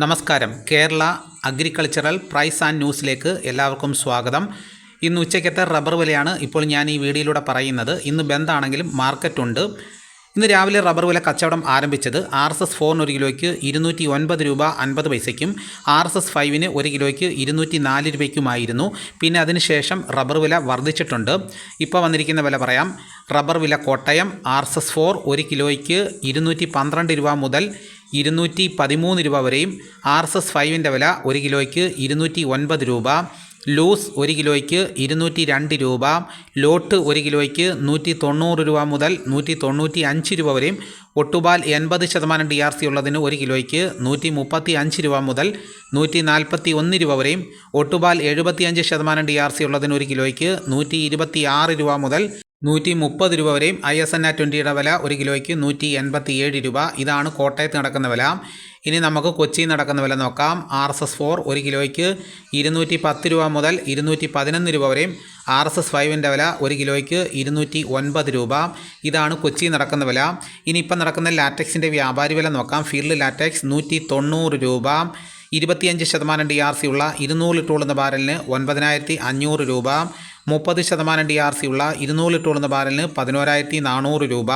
നമസ്കാരം. Kerala agricultural price and ന്യൂസിലേക്ക് എല്ലാവർക്കും സ്വാഗതം. ഇന്ന് ഉച്ചയ്ക്കത്തെ റബ്ബർ വിലയാണ് ഇപ്പോൾ ഞാൻ ഈ വീഡിയോയിലൂടെ പറയുന്നത്. ഇന്ന് ബന്ദാണെങ്കിലും മാർക്കറ്റുണ്ട്. ഇന്ന് രാവിലെ റബ്ബർ വില കച്ചവടം ആരംഭിച്ചത് RSS 4 ഒരു കിലോയ്ക്ക് 209 രൂപ 50 പൈസയ്ക്കും RSS 5 ഒരു കിലോയ്ക്ക് 204 രൂപയ്ക്കുമായിരുന്നു. പിന്നെ അതിനുശേഷം റബ്ബർ വില വർദ്ധിച്ചിട്ടുണ്ട്. ഇപ്പോൾ വന്നിരിക്കുന്ന വില പറയാം. റബ്ബർ വില കോട്ടയം RSS 4 ഒരു കിലോയ്ക്ക് 212 രൂപ മുതൽ 213 രൂപ വരെയും RSS 5 വില ഒരു കിലോയ്ക്ക് 209 രൂപ, ലൂസ് ഒരു കിലോയ്ക്ക് 202 രൂപ, ലോട്ട് ഒരു കിലോയ്ക്ക് 190 രൂപ മുതൽ 195 രൂപ വരെയും ഒട്ടുപാൽ 80% DRC ഉള്ളതിന് ഒരു കിലോയ്ക്ക് 135 രൂപ മുതൽ 141 രൂപ വരെയും ഒട്ടുപാൽ 75% DRC ഉള്ളതിന് ഒരു കിലോയ്ക്ക് 126 രൂപ മുതൽ 130 രൂപ വരെയും ISNA 20യുടെ വില ഒരു കിലോയ്ക്ക് 187 രൂപ. ഇതാണ് കോട്ടയത്ത് നടക്കുന്ന വില. ഇനി നമുക്ക് കൊച്ചിയിൽ നടക്കുന്ന വില നോക്കാം. RSS 4 ഒരു കിലോയ്ക്ക് 210 രൂപ മുതൽ 211 രൂപ വരെയും RSS 5 വില ഒരു കിലോയ്ക്ക് 209 രൂപ. ഇതാണ് കൊച്ചിയിൽ നടക്കുന്ന വില. ഇനിയിപ്പം നടക്കുന്ന ലാറ്റക്സിൻ്റെ വ്യാപാരി വില നോക്കാം. ഫീൽഡ് ലാറ്റക്സ് 190 രൂപ. 25% DRC ഉള്ള 200 ലിറ്റർ ഉള്ളുന്ന ബാരലിന് 9500 രൂപ. 30% DRC ഉള്ള 200 ലിറ്റർ ഉള്ളുന്ന ബാരലിന് 11400 രൂപ.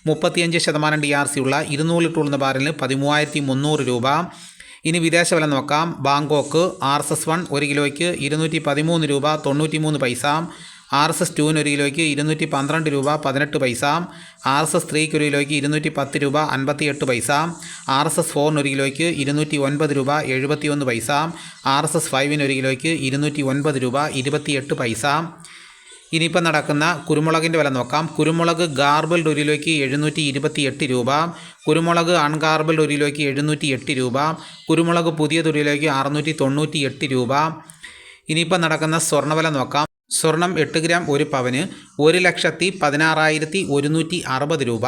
35% DRC ഉള്ള 200 ലിറ്റർ ഉള്ളുന്ന ബാരലിന് 13300 രൂപ. ഇനി വിദേശ വില നോക്കാം. ബാങ്കോക്ക് RSS 1 ഒരു കിലോയ്ക്ക് 213 രൂപ 93 പൈസ. RSS 2 ഒരു കിലോയ്ക്ക് 212 രൂപ 18 പൈസ. RSS 3 ഒരു കിലോയ്ക്ക് 210 രൂപ 58 പൈസ. RSS 4 ഒരു കിലോയ്ക്ക് 209 രൂപ 71 പൈസ. RSS 5 ഒരു കിലോയ്ക്ക് 209 രൂപ 28 പൈസ. ഇനിയിപ്പോൾ നടക്കുന്ന കുരുമുളകിൻ്റെ വില നോക്കാം. കുരുമുളക് ഗാർബിൾഡ് ഒരു കിലോയ്ക്ക് 728 രൂപ. കുരുമുളക് അൺഗാർബിൾഡ് ഒരു കിലോയ്ക്ക് 708 രൂപ. കുരുമുളക് പുതിയത് ഒരു കിലോയ്ക്ക് 698 രൂപ. ഇനിയിപ്പോൾ നടക്കുന്ന സ്വർണ്ണവില നോക്കാം. സ്വർണം 8 ഗ്രാം ഒരു പവന് 1,16,160 രൂപ.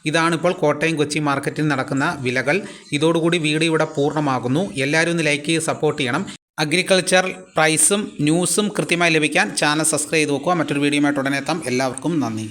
ഇതാണിപ്പോൾ കോട്ടയം കൊച്ചി മാർക്കറ്റിൽ നടക്കുന്ന വിലകൾ. ഇതോടുകൂടി വീഡിയോ ഇവിടെ പൂർണ്ണമാകുന്നു. എല്ലാവരും ഒന്ന് ലൈക്ക് ചെയ്ത് സപ്പോർട്ട് ചെയ്യണം. അഗ്രികൾച്ചർ പ്രൈസും ന്യൂസും കൃത്യമായി ലഭിക്കാൻ ചാനൽ സബ്സ്ക്രൈബ് ചെയ്ത് നോക്കുക. മറ്റൊരു വീഡിയോയുമായിട്ട് ഉടനെ എത്താം. എല്ലാവർക്കും നന്ദി.